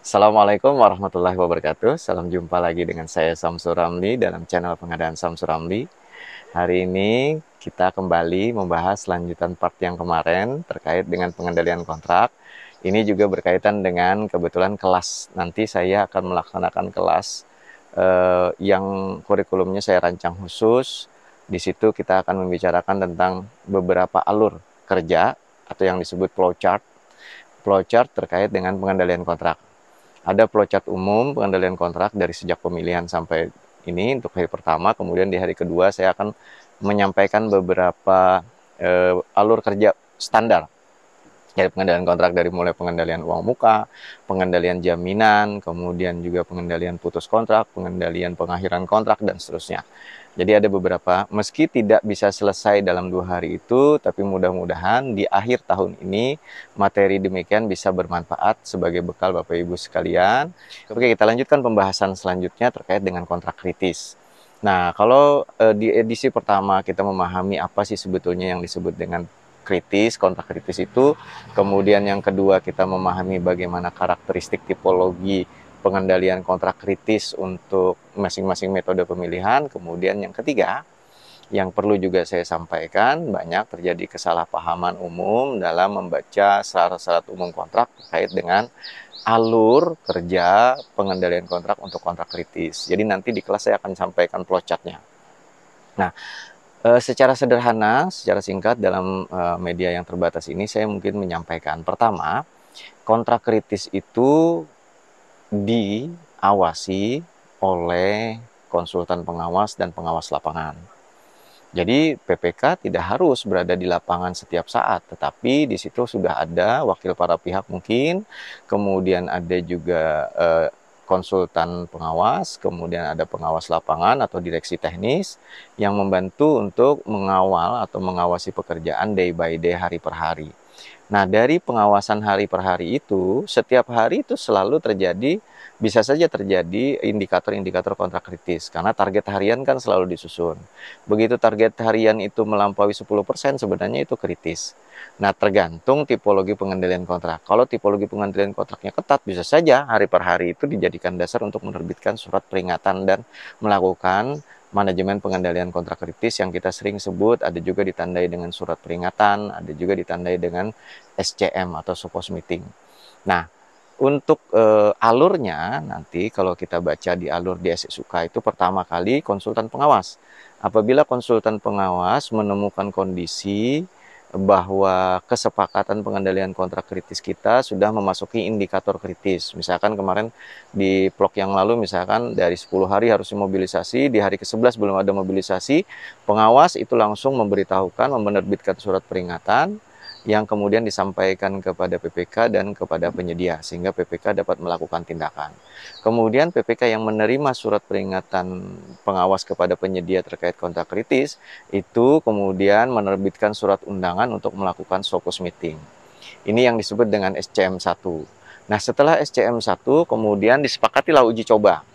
Assalamualaikum warahmatullahi wabarakatuh. Salam jumpa lagi dengan saya Samsur Ramli dalam channel pengadaan Samsur Ramli. Hari ini kita kembali membahas lanjutan part yang kemarin terkait dengan pengendalian kontrak. Ini juga berkaitan dengan kebetulan kelas. Nanti saya akan melaksanakan kelas yang kurikulumnya saya rancang khusus. Di situ kita akan membicarakan tentang beberapa alur kerja atau yang disebut flowchart. Flowchart terkait dengan pengendalian kontrak. Ada flowchart umum pengendalian kontrak dari sejak pemilihan sampai ini untuk hari pertama, kemudian di hari kedua saya akan menyampaikan beberapa alur kerja standar dari pengendalian kontrak, dari mulai pengendalian uang muka, pengendalian jaminan, kemudian juga pengendalian putus kontrak, pengendalian pengakhiran kontrak, dan seterusnya. Jadi ada beberapa, meski tidak bisa selesai dalam 2 hari itu, tapi mudah-mudahan di akhir tahun ini materi demikian bisa bermanfaat sebagai bekal Bapak Ibu sekalian. Oke, kita lanjutkan pembahasan selanjutnya terkait dengan kontrak kritis. Nah, kalau di edisi pertama kita memahami apa sih sebetulnya yang disebut dengan kritis, kontrak kritis itu. Kemudian yang kedua kita memahami bagaimana karakteristik tipologi pengendalian kontrak kritis untuk masing-masing metode pemilihan. Kemudian yang ketiga, yang perlu juga saya sampaikan, banyak terjadi kesalahpahaman umum dalam membaca syarat-syarat umum kontrak terkait dengan alur kerja pengendalian kontrak untuk kontrak kritis. Jadi nanti di kelas saya akan sampaikan flowchartnya. Nah, secara sederhana, secara singkat dalam media yang terbatas ini saya mungkin menyampaikan. Pertama, kontrak kritis itu diawasi oleh konsultan pengawas dan pengawas lapangan. Jadi PPK tidak harus berada di lapangan setiap saat, tetapi di situ sudah ada wakil para pihak mungkin, kemudian ada juga konsultan pengawas, kemudian ada pengawas lapangan atau direksi teknis yang membantu untuk mengawal atau mengawasi pekerjaan day by day, hari per hari. Nah, dari pengawasan hari per hari itu, setiap hari itu selalu terjadi, bisa saja terjadi indikator-indikator kontrak kritis, karena target harian kan selalu disusun. Begitu target harian itu melampaui 10%, sebenarnya itu kritis. Nah, tergantung tipologi pengendalian kontrak. Kalau tipologi pengendalian kontraknya ketat, bisa saja hari per hari itu dijadikan dasar untuk menerbitkan surat peringatan dan melakukan manajemen pengendalian kontrak kritis yang kita sering sebut, ada juga ditandai dengan surat peringatan, ada juga ditandai dengan SCM atau support meeting. Nah, untuk alurnya nanti kalau kita baca di alur di SSUK itu pertama kali konsultan pengawas. Apabila konsultan pengawas menemukan kondisi bahwa kesepakatan pengendalian kontrak kritis kita sudah memasuki indikator kritis. Misalkan kemarin di vlog yang lalu, misalkan dari 10 hari harus mobilisasi, di hari ke-11 belum ada mobilisasi, pengawas itu langsung memberitahukan, menerbitkan surat peringatan, yang kemudian disampaikan kepada PPK dan kepada penyedia, sehingga PPK dapat melakukan tindakan. Kemudian PPK yang menerima surat peringatan pengawas kepada penyedia terkait kontrak kritis, itu kemudian menerbitkan surat undangan untuk melakukan focus meeting. Ini yang disebut dengan SCM1. Nah, setelah SCM1, kemudian disepakatilah uji coba.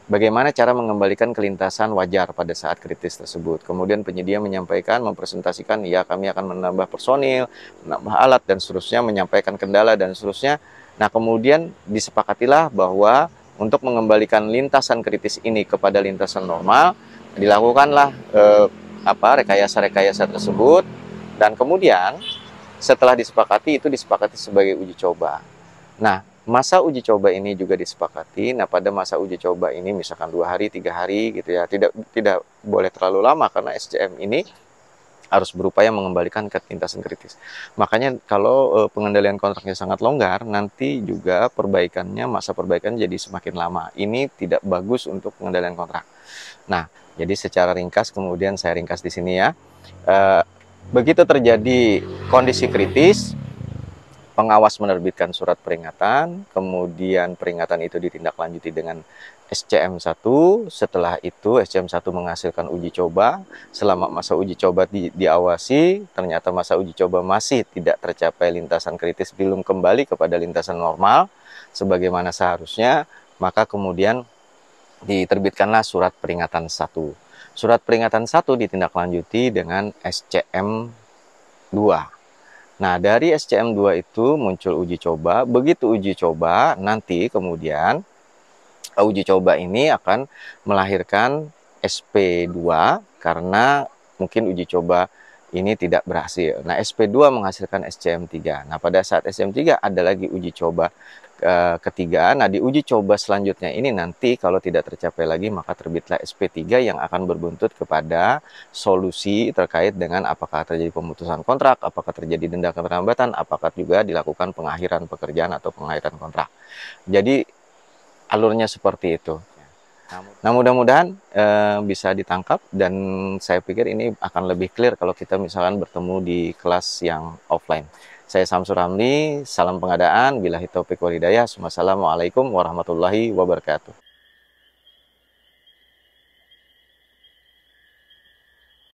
Bagaimana cara mengembalikan kelintasan wajar pada saat kritis tersebut. Kemudian penyedia menyampaikan, mempresentasikan, ya kami akan menambah personil, menambah alat, dan seterusnya, menyampaikan kendala, dan seterusnya. Nah, kemudian disepakatilah bahwa untuk mengembalikan lintasan kritis ini kepada lintasan normal, dilakukanlah rekayasa-rekayasa tersebut, dan kemudian setelah disepakati, itu disepakati sebagai uji coba. Nah, masa uji coba ini juga disepakati. Nah, pada masa uji coba ini misalkan 2 hari, 3 hari gitu ya, tidak boleh terlalu lama karena SCM ini harus berupaya mengembalikan ke lintasan kritis. Makanya kalau pengendalian kontraknya sangat longgar, nanti juga perbaikannya, masa perbaikan jadi semakin lama. Ini tidak bagus untuk pengendalian kontrak. Nah, jadi secara ringkas, kemudian saya ringkas di sini ya. Begitu terjadi kondisi kritis, pengawas menerbitkan surat peringatan, kemudian peringatan itu ditindaklanjuti dengan SCM1. Setelah itu SCM1 menghasilkan uji coba. Selama masa uji coba diawasi, ternyata masa uji coba masih tidak tercapai lintasan kritis, belum kembali kepada lintasan normal sebagaimana seharusnya, maka kemudian diterbitkanlah surat peringatan 1. Surat peringatan 1 ditindaklanjuti dengan SCM2. Nah, dari SCM2 itu muncul uji coba. Begitu uji coba, nanti kemudian uji coba ini akan melahirkan SP2 karena mungkin uji coba ini tidak berhasil. Nah, SP2 menghasilkan SCM3. Nah, pada saat SCM3 ada lagi uji coba ketiga. Nah, di uji coba selanjutnya ini nanti kalau tidak tercapai lagi maka terbitlah SP3 yang akan berbuntut kepada solusi terkait dengan apakah terjadi pemutusan kontrak, apakah terjadi denda keterlambatan, apakah juga dilakukan pengakhiran pekerjaan atau pengakhiran kontrak. Jadi alurnya seperti itu. Nah, mudah-mudahan bisa ditangkap dan saya pikir ini akan lebih clear kalau kita misalkan bertemu di kelas yang offline. Saya Samsur Ramli, salam pengadaan, billahi taufiq wal hidayah. Wassalamualaikum warahmatullahi wabarakatuh.